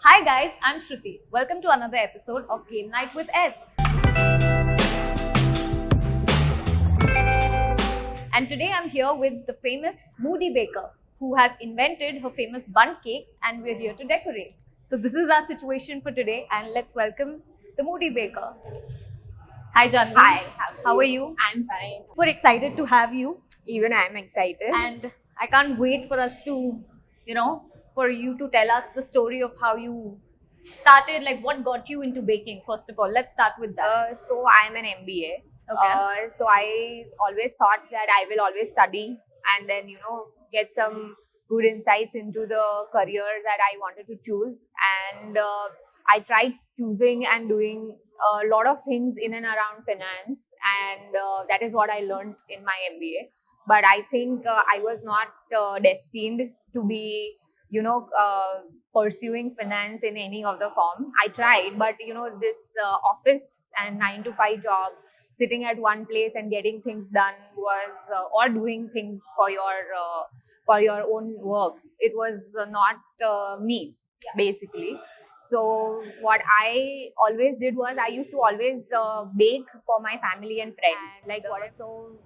Hi guys, I'm Shruti. Welcome to another episode of Game Night with S. And today I'm here with the famous Moody Baker, who has invented her famous Bundt cakes, and we're here to decorate. So this is our situation for today, and let's welcome the Moody Baker. Hi Janhavi. Hi, How are you? I'm fine. We're excited to have you, Even I'm excited. and I can't wait for us to, for you to tell us the story of how you started, like what got you into baking. First of all, let's start with that. So I'm an MBA. Okay. So I always thought that I will always study and then get some good insights into the career that I wanted to choose. And I tried choosing and doing a lot of things in and around finance, and that is what I learned in my MBA. But I think I was not destined to be pursuing finance in any of the form. I tried, but this office and 9 to 5 job, sitting at one place and getting things done was, or doing things for your own work. It was not me, basically. So what I always did was I used to always bake for my family and friends. So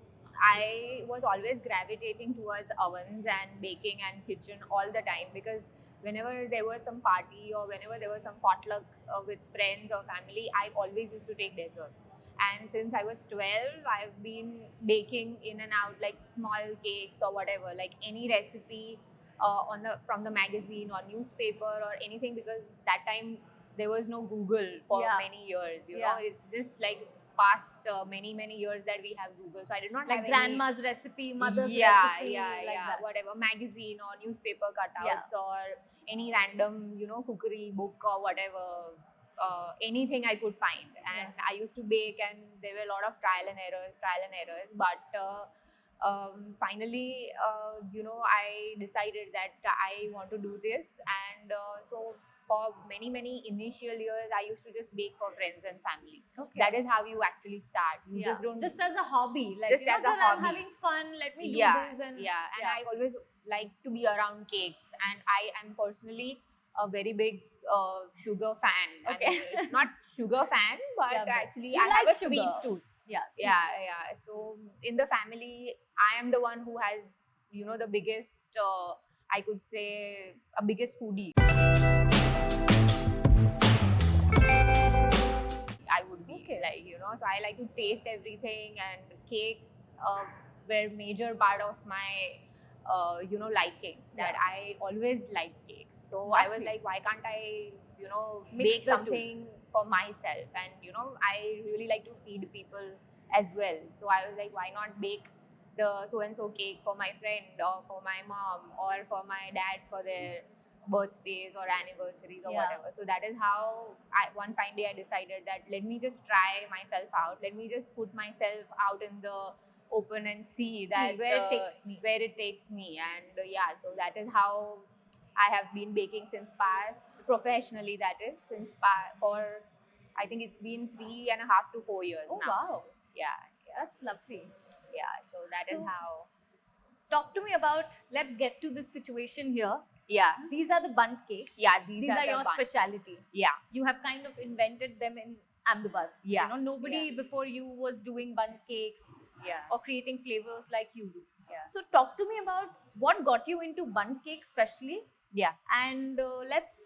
I was always gravitating towards ovens and baking and kitchen all the time, because whenever there was some party or whenever there was some potluck with friends or family, I always used to take desserts. And since I was 12, I've been baking in and out, like small cakes or whatever, like any recipe from the magazine or newspaper or anything, because that time there was no Google for many years. You know, it's just like past many years that we have Google. So I did not Like have grandma's recipe, mother's yeah, recipe, that. whatever, magazine or newspaper cutouts or any random cookery book or whatever, anything I could find. And I used to bake, and there were a lot of trial and errors. But finally, I decided that I want to do this. And so for many initial years, I used to just bake for friends and family. Okay. That is how you actually start. You just don't, just as a hobby, like just as a I'm hobby. having fun. Let me do this and I always like to be around cakes, and I am personally a very big sugar fan. Okay. I mean, not sugar fan, but actually I like have a sugar. sweet tooth. Sweet. Yeah. So in the family, I am the one who has the biggest, I could say, a biggest foodie. I would be so I like to taste everything, and cakes were major part of my liking. That I always liked cakes. So I was like, why can't I bake something for myself? And I really like to feed people as well. So I was like, why not bake the so and so cake for my friend or for my mom or for my dad for their birthdays or anniversaries or whatever. So that is how one fine day I decided that let me just try myself out. Let me just put myself out in the open and see that where it takes me. And so that is how I have been baking since past, professionally, that is, for I think it's been 3.5 to 4 years now. Wow. Yeah. That's lovely. Yeah, so that is how. Talk to me about, let's get to this situation here. Yeah. These are the Bundt cakes. Yeah, these are your Bundt. speciality. Yeah. You have kind of invented them in Ahmedabad. Yeah. Nobody before you was doing Bundt cakes or creating flavors like you do. Yeah. So talk to me about what got you into Bundt cake especially. Yeah. And let's,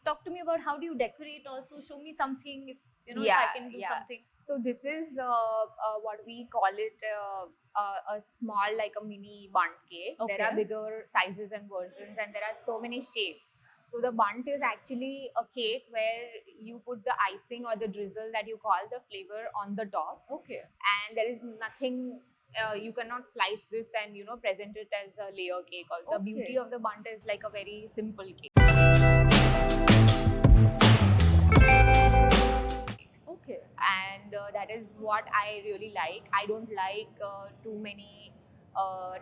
talk to me about how do you decorate also. Show me something if I can do something. So this is what we call it, a small, like a mini Bundt cake. Okay. There are bigger sizes and versions, and there are so many shapes. So the Bundt is actually a cake where you put the icing or the drizzle that you call the flavor on the top. Okay. And there is nothing, you cannot slice this and present it as a layer cake. The beauty of the Bundt is like a very simple cake. Okay. And that is what I really like. I don't like too many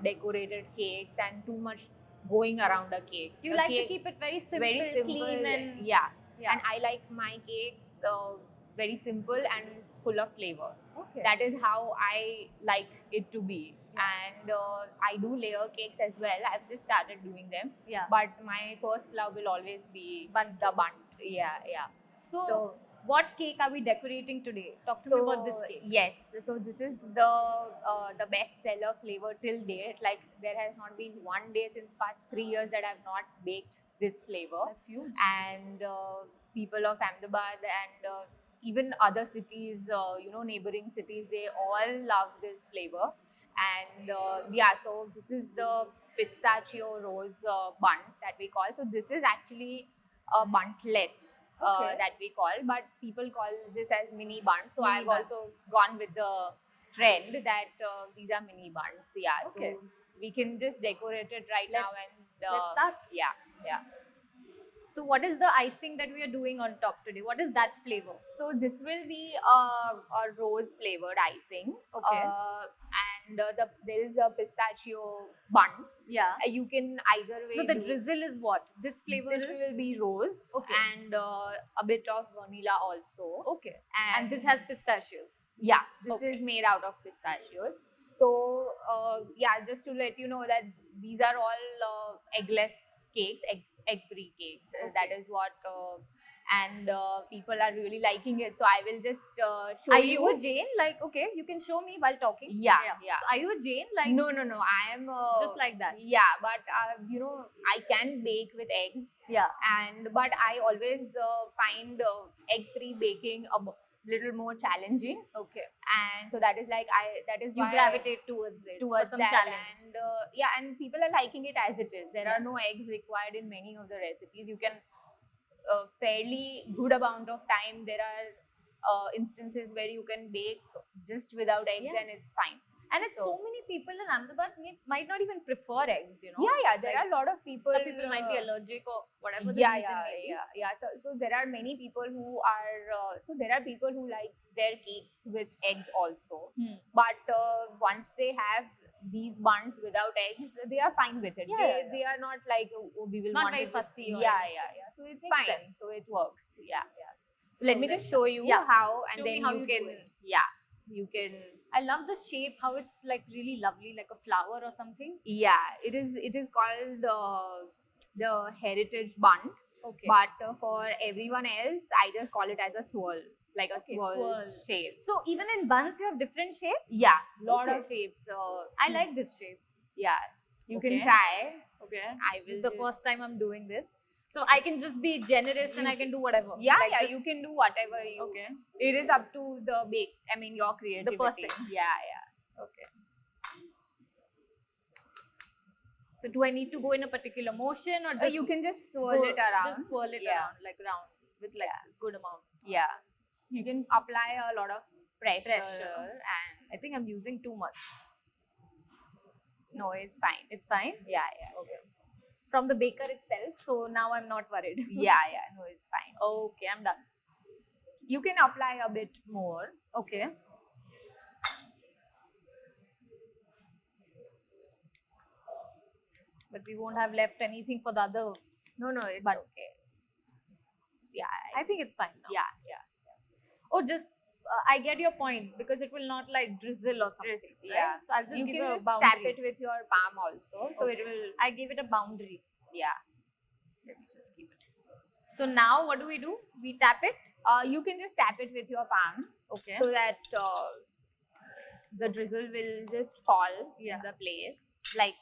decorated cakes and too much going around a cake. You like to keep it very simple, clean, and and I like my cakes very simple and full of flavor. Okay. That is how I like it to be. And I do layer cakes as well. I've just started doing them. Yeah. But my first love will always be the Bundt. Yeah. So, what cake are we decorating today? Talk to me about this cake. Yes, so this is the best seller flavor till date. Like there has not been one day since past 3 years that I've not baked this flavor. That's huge. And people of Ahmedabad and even other cities, neighboring cities, they all love this flavor. And so this is the pistachio rose bun that we call. So this is actually a buntlet that we call, but people call this as mini buns. So Mini I've buns. also gone with the trend that these are mini buns. Yeah, Okay. so we can just decorate it right now and let's start. Yeah. So, what is the icing that we are doing on top today? What is that flavor? So this will be a rose flavored icing. Okay. And there is a pistachio bun. Yeah. You can either way. No, the drizzle is what? This flavor This is? will be rose. Okay. And a bit of vanilla also. Okay. And this has pistachios. Yeah, this Okay. is made out of pistachios. So just to let you know that these are all eggless cakes, egg-free cakes. That is what, and people are really liking it. So I will just show Are you. you a Jane? Like, okay, you can show me while talking. Yeah. So are you a Jane? Like, No. I am just like that. Yeah, but I can bake with eggs. Yeah. But I always find egg-free baking a little more challenging. Okay. And so that is why You gravitate towards it. for some that, challenge. and and people are liking it as it is. There are no eggs required in many of the recipes. You can fairly good amount of time. There are instances where you can bake just without eggs, Yeah. and it's fine. And it's so many people in Ahmedabad might not even prefer eggs, you know. Yeah, there are a lot of people. Some people might be allergic or whatever the Yeah. reason may be. So there are many people who are. So there are people who like their cakes with eggs also. But once they have these buns without eggs, they are fine with it. They are not like, oh, we will Not want very it. fussy or Yeah. anything. So it's Makes fine. sense. So it works. Yeah. So So let me let's just show you yeah. how, and Show then me how you you do can. it. Yeah, you can. I love the shape, how it's like really lovely, like a flower or something. Yeah, it is. It is called the heritage bun. Okay. But for everyone else, I just call it as a swirl, like a swirl swirl. shape. So even in buns, you have different shapes? Yeah, lot Okay. of shapes. I like this shape. Yeah, you Okay. can try. Okay. I This will. is the first time I'm doing this. So I can just be generous and I can do whatever. Yeah, Like yeah. just- You can do whatever you. Okay. It is up to the bake. I mean, your creativity. person. Yeah. Okay. So do I need to go in a particular motion or just You can just swirl it around. Just swirl it Yeah. around, like round with like good amount. Yeah. You can apply a lot of pressure. And I think I'm using too much. no, it's fine. It's fine. Yeah. Okay. From the baker itself, so now I'm not worried. Yeah. No, it's fine. Okay, I'm done. You can apply a bit more. Okay. But we won't have left anything for the other. No, it's Buns. okay. Yeah. I think it's fine now. Yeah. Oh, just I get your point because it will not like drizzle or something. Yeah. Right? So I'll just You give can it a just boundary. tap it with your palm also. So it will. I gave it a boundary. Yeah. Let me just keep it. So now what do? We tap it. You can just tap it with your palm. Okay. So that the drizzle will just fall Yeah. in the place. Like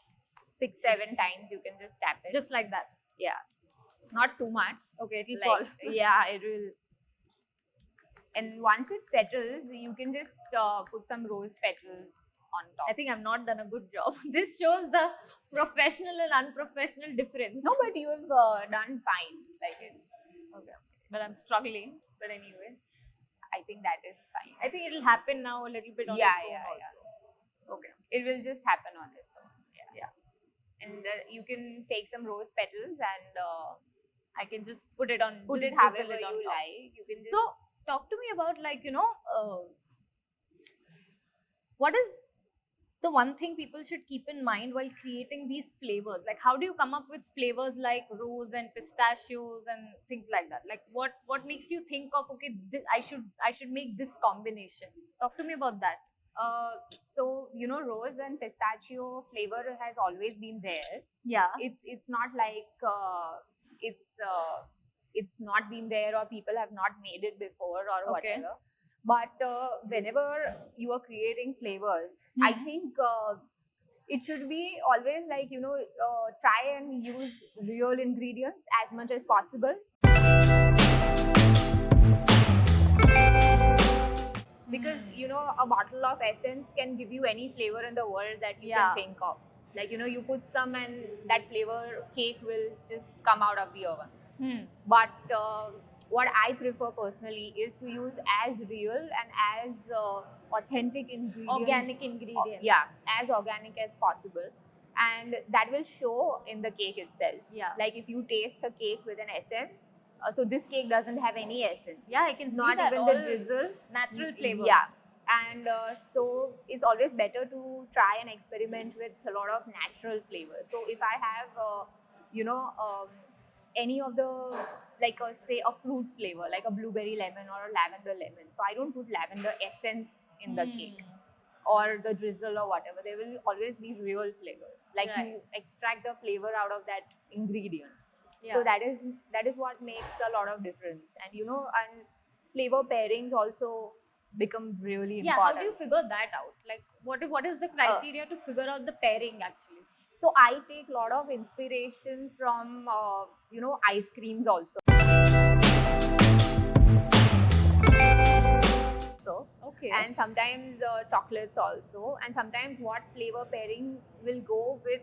6-7 times you can just tap it. Just like that. Yeah. Not too much. Okay, it'll Like, fall. yeah, it will. And once it settles, you can just put some rose petals on top. I think I've not done a good job. This shows the professional and unprofessional difference. No, but you have done fine. Like it's Okay. But I'm struggling. But anyway, I think that is fine. I think it'll happen now a little bit on Yeah, its own yeah, also. Okay. It will just happen on its own. Yeah. And you can take some rose petals and I can just put it on. put just it however drizzle it on you top. like. You can just. So talk to me about what is the one thing people should keep in mind while creating these flavors? Like how do you come up with flavors like rose and pistachios and things like that? Like what makes you think of I should make this combination? Talk to me about that. So rose and pistachio flavor has always been there. Yeah. It's not like it's not been there or people have not made it before or Okay. whatever. But whenever you are creating flavors, I think it should be always like, try and use real ingredients as much as possible. Because a bottle of essence can give you any flavor in the world that you Yeah. can think of. Like, you put some and that flavor cake will just come out of the oven. But what I prefer personally is to use as real and as authentic ingredients. Organic ingredients. Yeah, as organic as possible. And that will show in the cake itself. Yeah. Like if you taste a cake with an essence, so this cake doesn't have any essence. Yeah, I can see Not that. even All the drizzle. natural flavors. Yeah. And so it's always better to try and experiment with a lot of natural flavors. So if I have, any of the, like say a fruit flavor, like a blueberry lemon or a lavender lemon. So I don't put lavender essence in the cake or the drizzle or whatever. There will always be real flavors. Like you extract the flavor out of that ingredient. Yeah. So that is what makes a lot of difference. And and flavor pairings also become really Yeah, important. how do you figure that out? Like, what is the criteria to figure out the pairing actually? So I take a lot of inspiration from ice creams also. Okay. And sometimes chocolates also, and sometimes what flavor pairing will go with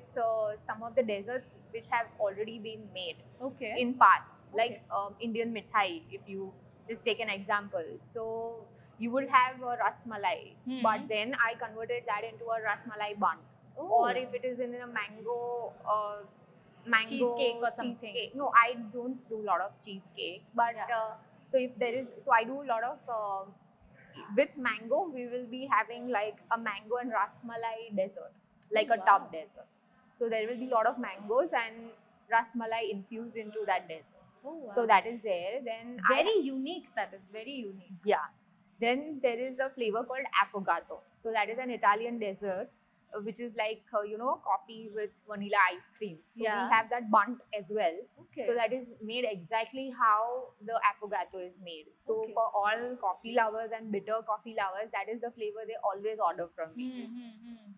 some of the desserts which have already been made Okay. in past, Okay. like Indian mithai, if you just take an example. So you will have a ras malai, but then I converted that into a ras malai Bundt. Or if it is in a mango Cheesecake or something. cheesecake. No, I don't do a lot of cheesecakes, but so if there is, so I do a lot of with mango, we will be having like a mango and ras malai dessert, like a tub dessert. So there will be a lot of mangoes and ras malai infused into that dessert. Oh, wow. So that is there. Then Very unique. That is very unique. yeah. Then there is a flavor called affogato. So that is an Italian dessert, which is like coffee with vanilla ice cream. So Yeah. we have that Bundt as well. Okay. So that is made exactly how the affogato is made. So Okay. for all coffee lovers and bitter coffee lovers, that is the flavor they always order from me.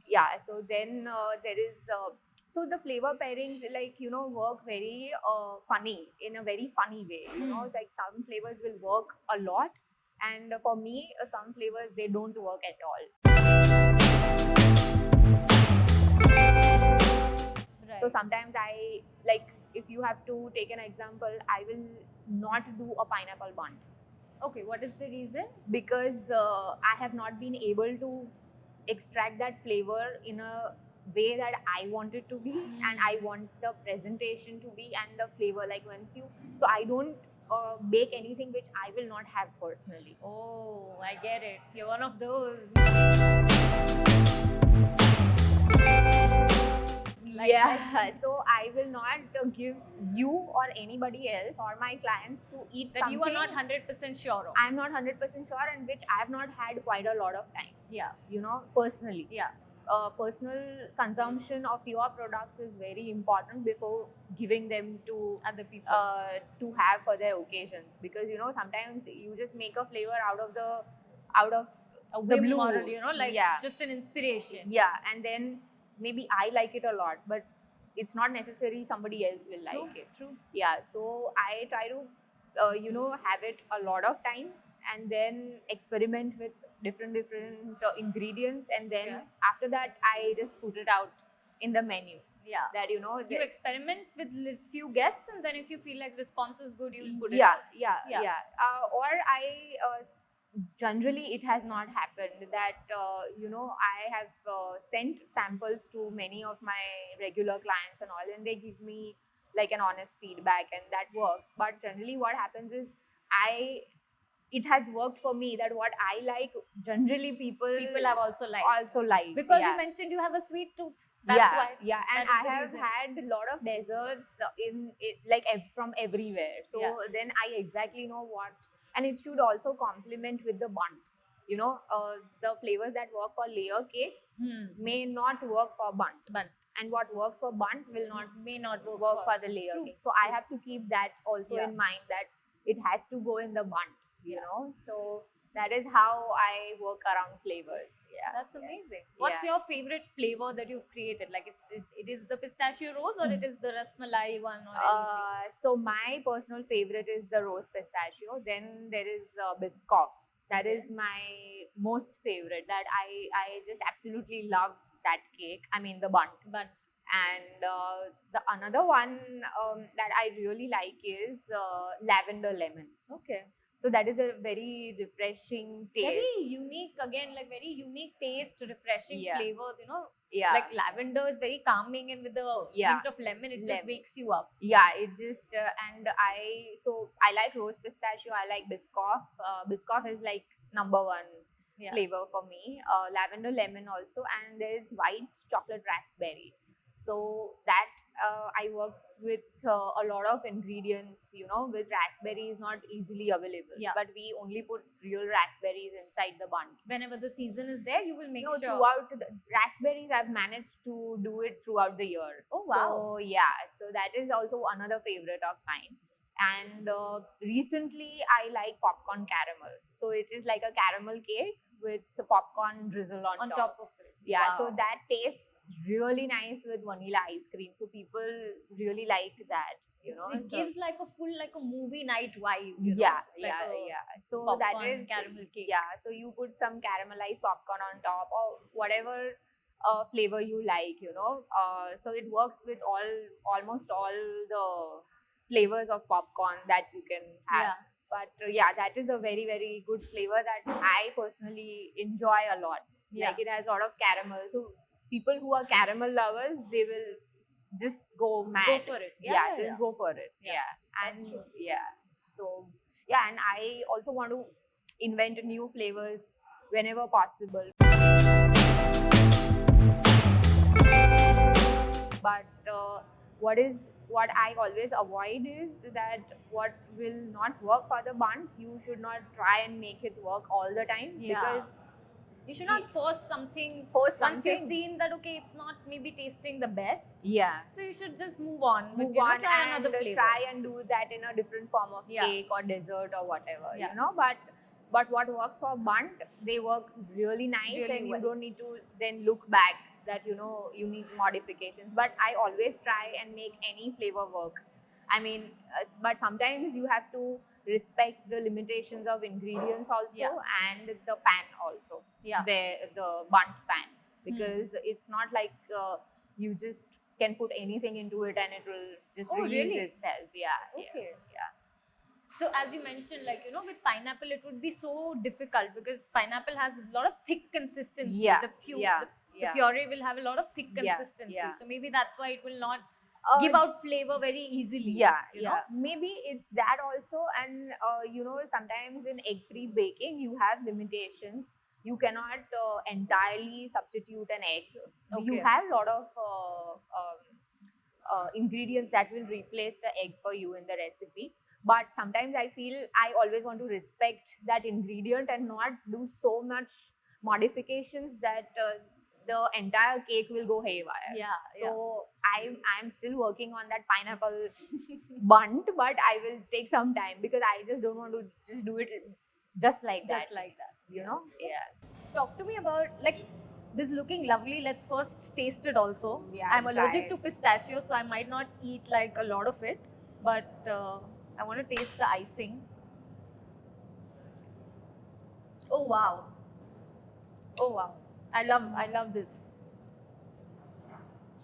Yeah. So then there is. So the flavor pairings work very funny, in a very funny way. It's like some flavors will work a lot, and for me, some flavors they don't work at all. Right. So sometimes I, like, if you have to take an example, I will not do a pineapple Bundt Okay, what is the reason? because I have not been able to extract that flavor in a way that I want it to be, and I want the presentation to be, and the flavor, like once you, so I don't bake anything which I will not have personally. Oh, I get it. You're one of those. Yeah, so I will not give you or anybody else or my clients to eat That something you are not 100% sure of. I'm not 100% sure, and which I have not had quite a lot of time. Yeah. Personally. Yeah. Personal consumption of your products is very important before giving them to Other people. to have for their occasions, because sometimes you just make a flavor out of the A the whim blue. or, like Yeah. just an inspiration. Yeah, and then maybe I like it a lot, but it's not necessary somebody else will True, like it. true. Yeah, so I try to have it a lot of times, and then experiment with different ingredients, and then Yeah. after that I just put it out in the menu. Yeah. That You experiment with few guests, and then if you feel like response is good, you put it yeah, out. yeah, Yeah. yeah. Or I generally it has not happened that I have sent samples to many of my regular clients and all, and they give me like an honest feedback, and that works. But generally what happens is it has worked for me that what I like, generally people have also liked. Because yeah. you mentioned you have a sweet tooth. That's yeah, why. yeah, and That is I the have reason. had a lot of desserts from everywhere. So Yeah. then I exactly know what, and it should also complement with the Bundt. The flavors that work for layer cakes may not work for Bundt. Bundt. and what works for Bundt will not may not work, work for the layer True. cake. So I have to keep that also Yeah. in mind, that it has to go in the Bundt, you Yeah. know. So that is how I work around flavors. Yeah, That's amazing. What's Yeah. your favorite flavor that you've created? Like it is the pistachio rose or it is the rasmalai one or anything? So my personal favorite is the rose pistachio. Then there is Biscoff. That Okay. is my most favorite. That I just absolutely love that cake. I mean the Bundt. But And the another one that I really like is lavender lemon. okay. So that is a very refreshing taste. Very unique again, like very unique taste, refreshing Yeah. flavors, you know. Yeah. Like lavender is very calming and with the Yeah. hint of lemon, it just Lemon. wakes you up. Yeah, it just and I like rose pistachio. I like Biscoff. Biscoff is like number one Yeah. flavor for me. Lavender lemon also, and there is white chocolate raspberry. So that I work with a lot of ingredients. You know, with raspberry is not easily available. Yeah. But we only put real raspberries inside the Bundt. Whenever the season is there, you will make No, sure. throughout the raspberries, I've managed to do it throughout the year. Oh, wow. So yeah, so that is also another favorite of mine. And recently, I like popcorn caramel. So it is like a caramel cake with a popcorn drizzle on top of it. Yeah, Wow. so that tastes really nice with vanilla ice cream. So people really like that. You know, it so- gives like a full like a movie night vibe. You know? yeah, Like a yeah. So that popcorn is caramel cake. Yeah, so you put some caramelized popcorn on top or whatever flavor you like. You know, so it works with almost all the flavors of popcorn that you can have. Yeah. But yeah, that is a very very good flavor that I personally enjoy a lot. Yeah. Like it has a lot of caramel. So people who are caramel lovers, they will just go mad. Go for it. Yeah, Just go for it. Yeah, Yeah, that's and true. yeah, so yeah, and I also want to invent new flavors whenever possible. But what I always avoid is that what will not work for the Bundt, you should not try and make it work all the time. Yeah. Because You should not force something. Force Once you've something. seen that okay, it's not maybe tasting the best, yeah, so you should just move on. with, move you know, on try and another flavor. try and do that in a different form of Yeah. cake or dessert or whatever. Yeah. You know, but what works for Bundt, they work really nice, Really and well. you don't need to then look back that you know you need modifications. But I always try and make any flavor work. I mean, but sometimes you have to respect the limitations of ingredients also, Yeah. and the pan also. Yeah. The Bundt pan, because it's not like you just can put anything into it and it will just Oh, release really? itself. Yeah. Okay. Yeah. So as you mentioned, like you know, with pineapple, it would be so difficult because pineapple has a lot of thick consistency. Yeah, The yeah, the puree will have a lot of thick Yeah, consistency. yeah. So maybe that's why it will not Uh, give out flavor very easily. Yeah, you yeah. know? Maybe it's that also, and you know, sometimes in egg-free baking, you have limitations. You cannot entirely substitute an egg. You Okay. have a lot of ingredients that will replace the egg for you in the recipe. But sometimes I feel I always want to respect that ingredient and not do so much modifications that the entire cake will go haywire. Yeah. So I'm still working on that pineapple Bundt, but I will take some time because I just don't want to just do it just like that. Just like that. You know? Yeah. Talk to me about like this looking lovely. Let's first taste it also. Yeah, I'm try allergic it. to pistachio, so I might not eat like a lot of it, but I want to taste the icing. Oh wow. Oh wow. I love this.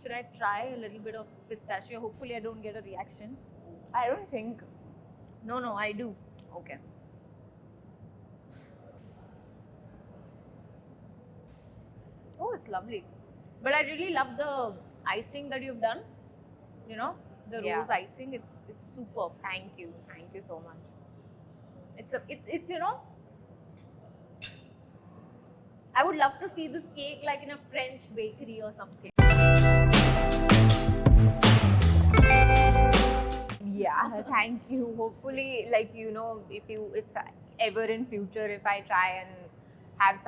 Should I try a little bit of pistachio? Hopefully I don't get a reaction. I don't think. No, I do. Okay. Oh, it's lovely. But I really love the icing that you've done. You know, the Yeah. rose icing. It's superb. Thank you. Thank you so much. It's you know, I would love to see this cake like in a French bakery or something. Yeah, thank you. Hopefully, like you know, if ever in future, if I try and have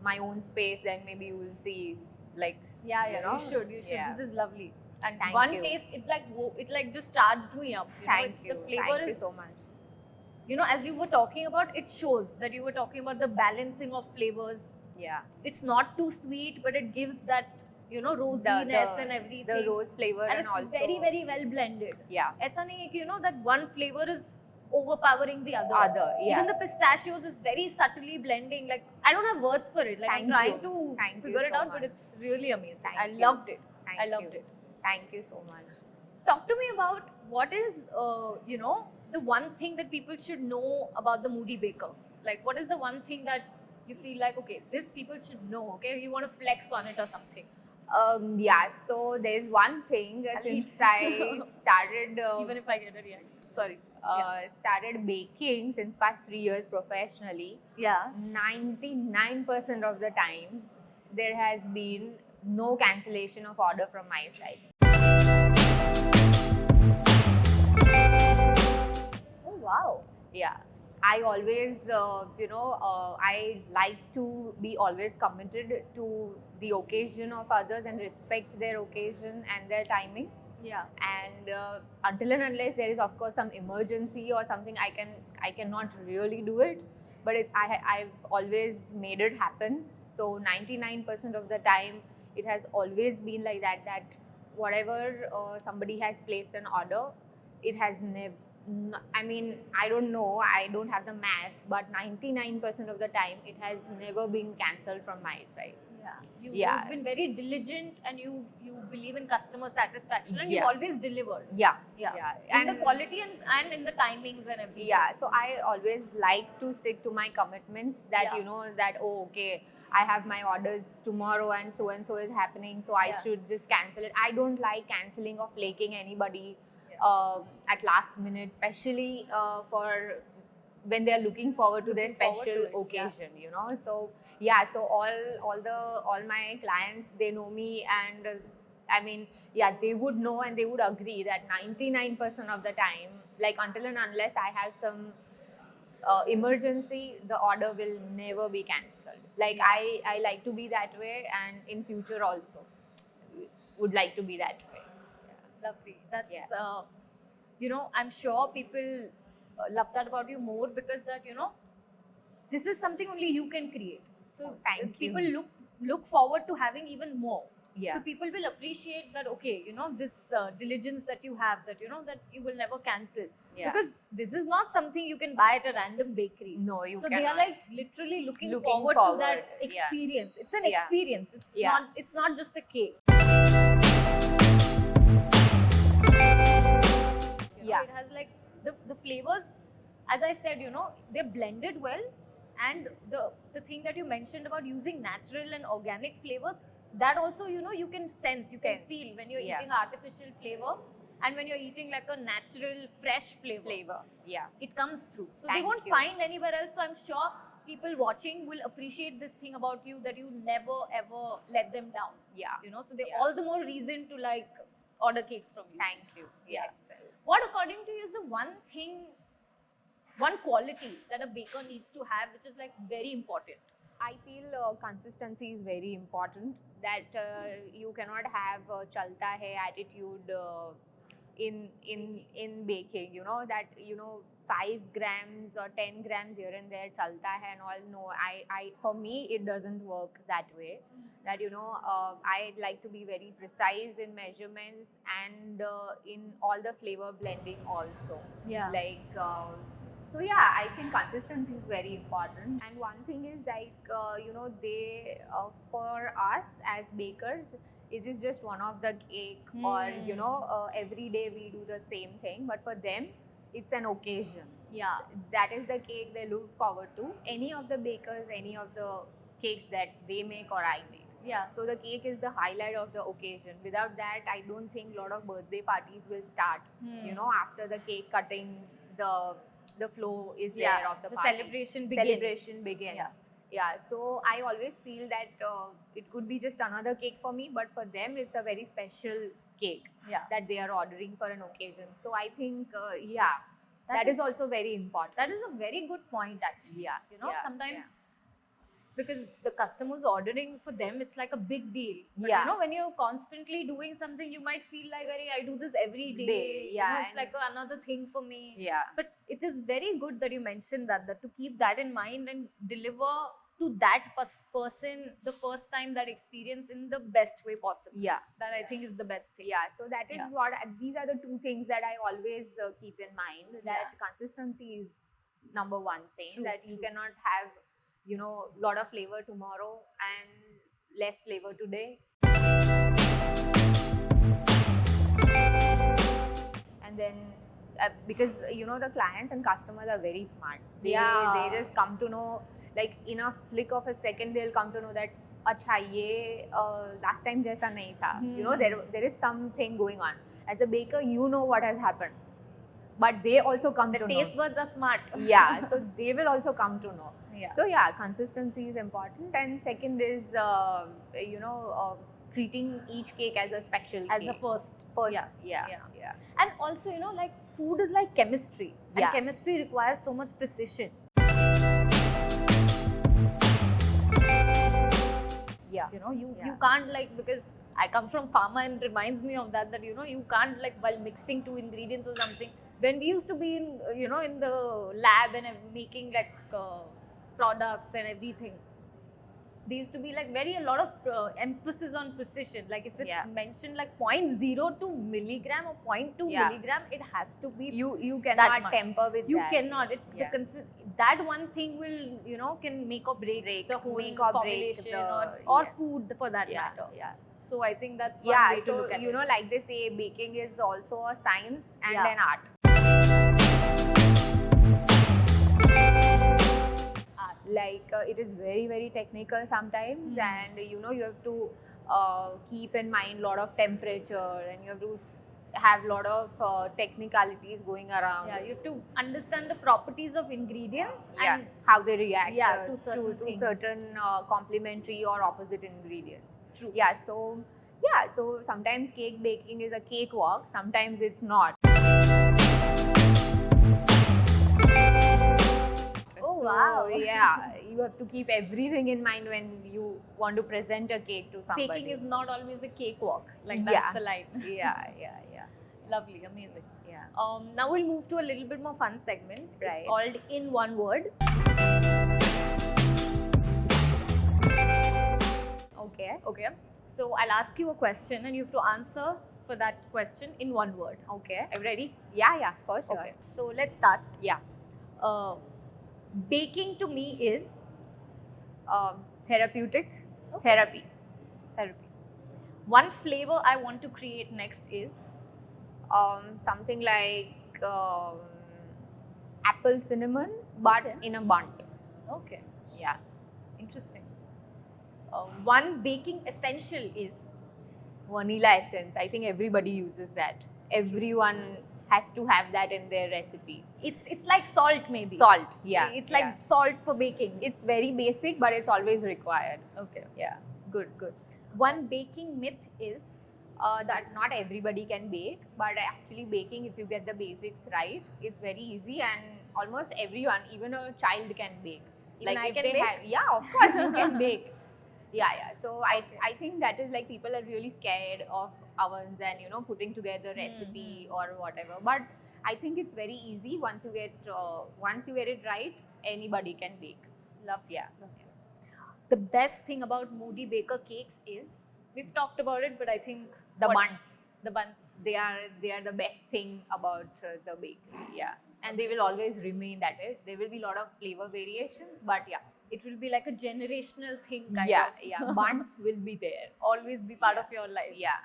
my own space, then maybe you will see like Yeah, You yeah, know? you should. You should. Yeah. this is lovely. And Thank one you. taste, it like just charged me up. You know, Thank it's, you. the flavor Thank you is, so much. you know, as you were talking about, it shows that you were talking about the balancing of flavors. Yeah. It's not too sweet, but it gives that, you know, rosiness and everything. The rose flavor and and it's also very, very well blended. Yeah. ऐसा नहीं है कि, you know, that one flavor is overpowering the other. Yeah. Even the pistachios is very subtly blending. Like, I don't have words for it. Like, I'm trying to figure it out, but it's really amazing. I loved it. I loved it. Thank you so much. Talk to me about what is, you know, the one thing that people should know about the Moody Baker. Like, what is the one thing that you feel like, okay, this people should know, okay? You want to flex on it or something. Yeah, so there's one thing since I started even if I get a reaction, sorry. Started baking since past 3 years professionally. Yeah. 99% of the times there has been no cancellation of order from my side. Oh wow. Yeah. I always, I like to be always committed to the occasion of others and respect their occasion and their timings. Yeah. And until and unless there is, of course, some emergency or something, I cannot really do it. But I've always made it happen. So 99% of the time, it has always been like that. That whatever somebody has placed an order, it has never. I mean, I don't know, I don't have the maths, but 99% of the time it has never been cancelled from my side. You've been very diligent and you believe in customer satisfaction and you always delivered. Yeah. In the quality and in the timings and everything. Yeah, so I always like to stick to my commitments that, you know, that, oh, okay, I have my orders tomorrow and so is happening, so I should just cancel it. I don't like cancelling or flaking anybody at last minute, especially for when they are looking forward to their special occasion, you know. So so all my clients, they know me, and I mean, they would know and they would agree that 99% of the time, like until and unless I have some emergency, the order will never be cancelled. Like I like to be that way, and in future also would like to be that way. Lovely. That's you know, I'm sure people love that about you more because that, you know, this is something only you can create. So people look forward to having even more. So people will appreciate that, okay, you know, this diligence that you have, that, you know, that you will never cancel. Because this is not something you can buy at a random bakery. No, you so cannot. They are like literally looking forward to that experience. It's an experience. It's not just a cake. It has like the flavors, as I said, you know, they're blended well, and the thing that you mentioned about using natural and organic flavors, that also, you know, you can sense, you can feel when you're eating artificial flavor and when you're eating like a natural fresh flavor. It comes through. So they won't find anywhere else. So I'm sure people watching will appreciate this thing about you, that you never ever let them down. You know, so they all the more reason to like order cakes from you. Thank you. Yes. What according to you is the one quality that a baker needs to have, which is like very important? I feel consistency is very important. That you cannot have chalta hai attitude in baking. You know that, you know, 5 grams or 10 grams here and there chalta hai and all. No, I for me it doesn't work that way. That, you know, I like to be very precise in measurements and in all the flavor blending also. Like. So I think consistency is very important. And one thing is like, you know, they for us as bakers, it is just one of the cake, or you know, every day we do the same thing. But for them, it's an occasion. So that is the cake they look forward to. Any of the bakers, any of the cakes that they make or I make. So the cake is the highlight of the occasion. Without that, I don't think a lot of birthday parties will start. You know, after the cake cutting, the flow is there of the party. Celebration begins. So I always feel that it could be just another cake for me, but for them it's a very special cake that they are ordering for an occasion. So I think that is also very important. That is a very good point actually. You know, sometimes because the customers ordering, for them it's like a big deal. But Yeah. you know, when you're constantly doing something, you might feel like, "Arey, I do this every day. Day, yeah, You know, it's and- like another thing for me." Yeah. But it is very good that you mentioned that to keep that in mind and deliver to that person the first time that experience in the best way possible. Yeah. That I think is the best thing. Yeah, so that is Yeah. what these are the two things that I always keep in mind. That consistency is number one thing. True, that you true. cannot have, lot of flavor tomorrow and less flavor today. And then because the clients and customers are very smart. They just come to know, like in a flick of a second, they'll come to know that अच्छा ये last time जैसा नहीं था. There is something going on. As a baker, you know what has happened, but they also come The to taste know. buds are smart. Yeah, so they will also come to know. Yeah. So yeah, consistency is important, and second is treating each cake as a special As cake. a first. Yeah. And also, like food is like chemistry. And Yeah. chemistry requires so much precision. Yeah. You can't like, because I come from pharma and it reminds me of that you can't like while mixing two ingredients or something. When we used to be in in the lab and making like products and everything, there used to be like a lot of emphasis on precision. Like if it's mentioned like 0.02 milligram or 0.2 milligram, it has to be You that cannot much. temper with You that. cannot. That one thing will can make or break the whole make or break formulation the- or yeah. food for that matter. Yeah. So I think that's one Yeah, way to so look at it. like they say, baking is also a science and Yeah. an art. Like it is very, very technical sometimes, and you have to keep in mind lot of temperature, and you have to have lot of technicalities going around. Yeah, you have to understand the properties of ingredients and how they react to certain things. certain complementary or opposite ingredients. True. So sometimes cake baking is a cakewalk, sometimes it's not. Oh, wow. Yeah, you have to keep everything in mind when you want to present a cake to somebody. Baking is not always a cakewalk. Like that's the line. yeah. Lovely, amazing. Yeah. Now we'll move to a little bit more fun segment. Right. It's called In One Word. Okay. So I'll ask you a question and you have to answer for that question in one word. Okay. Are you ready? Yeah, for sure. Okay. So let's start. Yeah. Baking to me is Therapeutic. therapy. One flavor I want to create next is Something like apple cinnamon, but in a Bundt. okay. Yeah. Interesting. One baking essential is Vanilla essence. I think everybody uses that. Everyone has to have that in their recipe. it's like salt maybe. Salt. Yeah. It's like salt for baking. It's very basic, but it's always required. Okay. Yeah. Good. One baking myth is That not everybody can bake, but actually baking, if you get the basics right, it's very easy, and almost everyone, even a child, can bake. Even I if can they bake? have, yeah, of course you can bake. Yeah. So I think that is like people are really scared of ovens and putting together recipe or whatever. But I think it's very easy once you get it right. Anybody can bake. Lovely. The best thing about Moody Baker cakes is, we've talked about it, but I think The Bundts. The Bunts. They are the best thing about the bakery. Yeah, and they will always remain that way. There will be a lot of flavor variations, but yeah. It will be like a generational thing kind Yeah. of. Bunts will be there. Always be part of your life. Yeah.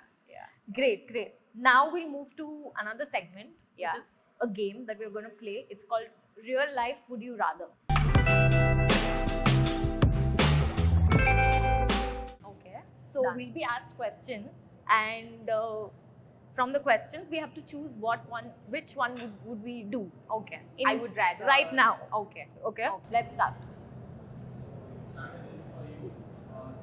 Great. Now we'll move to another segment, Yeah. which is a game that we're going to play. It's called Real Life Would You Rather. Okay. So Done. we'll be asked questions, and from the questions we have to choose which one would we do. Okay. In- I would rather right now. Okay. Okay. Let's start. Strategies for you.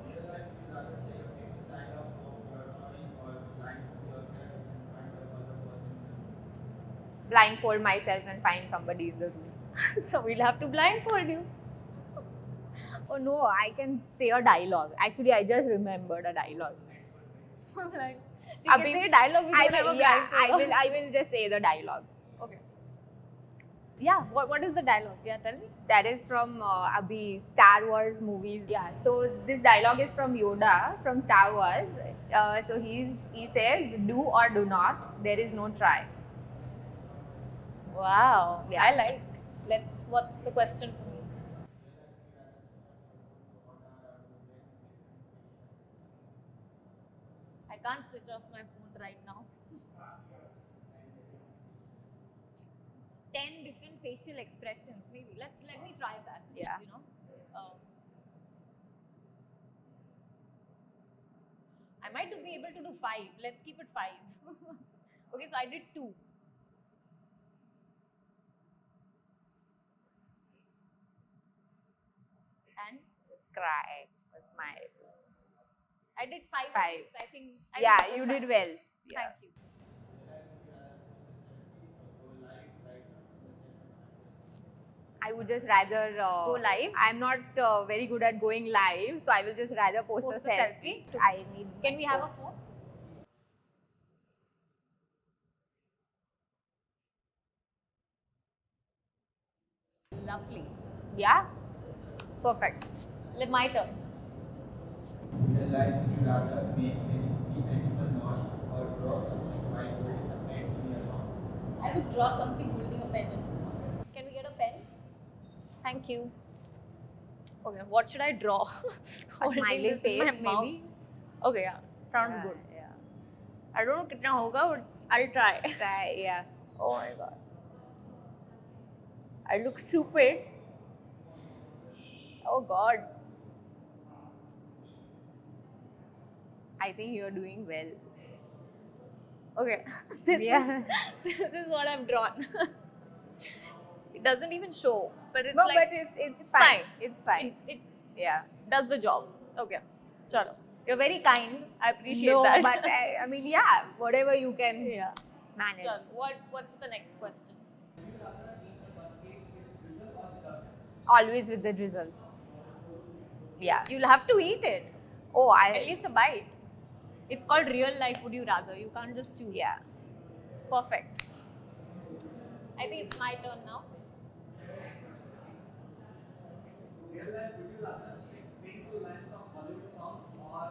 Real life, you rather say, okay, stand up of your choice or blindfold yourself and find the other person in the room. Blindfold myself and find somebody in the room. So we'll have to blindfold you. Oh no, I can say a dialogue. Actually, I just remembered a dialogue. Like, you can say dialogue. We don't have a blindfold. I will just say the dialogue. Okay. Yeah. What is the dialogue? Yeah, tell me. That is from Abhi, Star Wars movies. Yeah. So this dialogue is from Yoda from Star Wars. So he says, "Do or do not. There is no try." Wow. Yeah. I like. What's the question for me? I can't switch off my phone right now. 10 different facial expressions, maybe. Let me try that. Yeah. You know, I might be able to do 5. Let's keep it 5. Okay, so I did 2. And Just cry or smile. I did 5 or 5. 6. I think. Yeah, did you those did 5. well. Yeah. Thank you. I would just rather Go live? I'm not very good at going live, so I will just rather post a Post a selfie. selfie. I need. Can my we have phone. a phone? Lovely. Yeah. Perfect. My turn. In real life, would you rather make any three-animal noise or draw something while holding a pen in your mouth? I would draw something holding a pen in. Can we get a pen? Thank you. Okay, what should I draw? A Holding smiling this in face, my mouth. maybe. Okay, yeah. Sounds Yeah, good. Yeah. I don't know kitna hoga, but I'll try. Try. Yeah. Oh my god. I look stupid. Oh god. I think you're doing well. Okay. Yeah. This is what I've drawn. It doesn't even show, but it's No, like but it's fine. fine. It's fine. it Yeah. does the job. Okay. Chalo. You're very kind. I appreciate No, that. but I mean, yeah, whatever you can yeah. manage. Chalo. What's the next question? Always with the drizzle. Yeah. You'll have to eat it. Oh, At least a bite. It's called real life, would you rather? You can't just choose. Yeah. Perfect. I think it's my turn now. Real life, would you rather sing 2 lines of Bollywood song or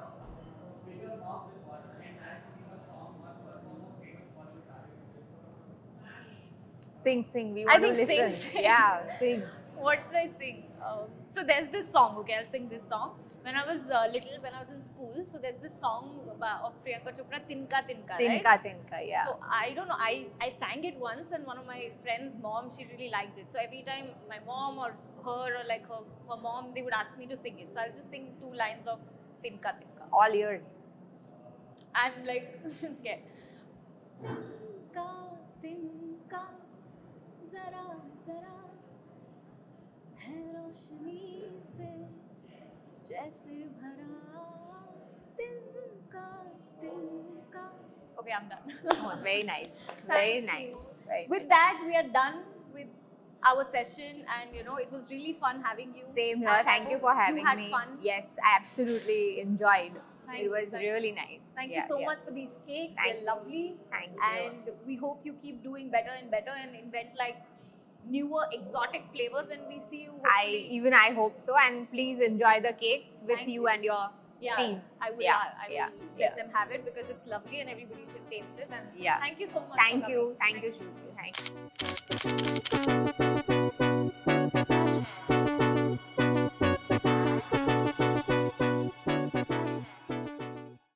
fill your mouth with water and as singing a song or perform a famous Bollywood talent? Sing. We I want to think sing, listen. sing. Yeah, sing. What did I sing? So there's this song, okay, I'll sing this song. When I was little, when I was in school, so there's this song of Priyanka Chopra, Tinka Tinka, right? Tinka, yeah. So I don't know, I sang it once and one of my friend's mom, she really liked it. So every time my mom or her or like her mom, they would ask me to sing it. So I'll just sing 2 lines of Tinka Tinka. All ears. I'm like scared. Tinka Tinka, zara zara, है रोशनी से जैसे भरा तिनका तिनका. Okay, I'm done. Oh, very nice. Very Thank nice. you. Very With nice. that, we are done with our session, and it was really fun having you. Same here. And I Thank you hope for having you had me. Fun. Yes, I absolutely enjoyed. Thank It you, was thank you. really nice. Thank Yeah, you so yeah. much for these cakes. Thank They're you. lovely. Thank you. And we hope you keep doing better and better and invent like newer exotic flavors. And we see you. Hopefully. I hope so. And please enjoy the cakes with Thank you you. and your Yeah, team. I will. Yeah, I will yeah, let yeah. them have it because it's lovely and everybody should taste it. And Yeah. thank you so much. Thank for you. coming. Thank you, Shruti. Thank you.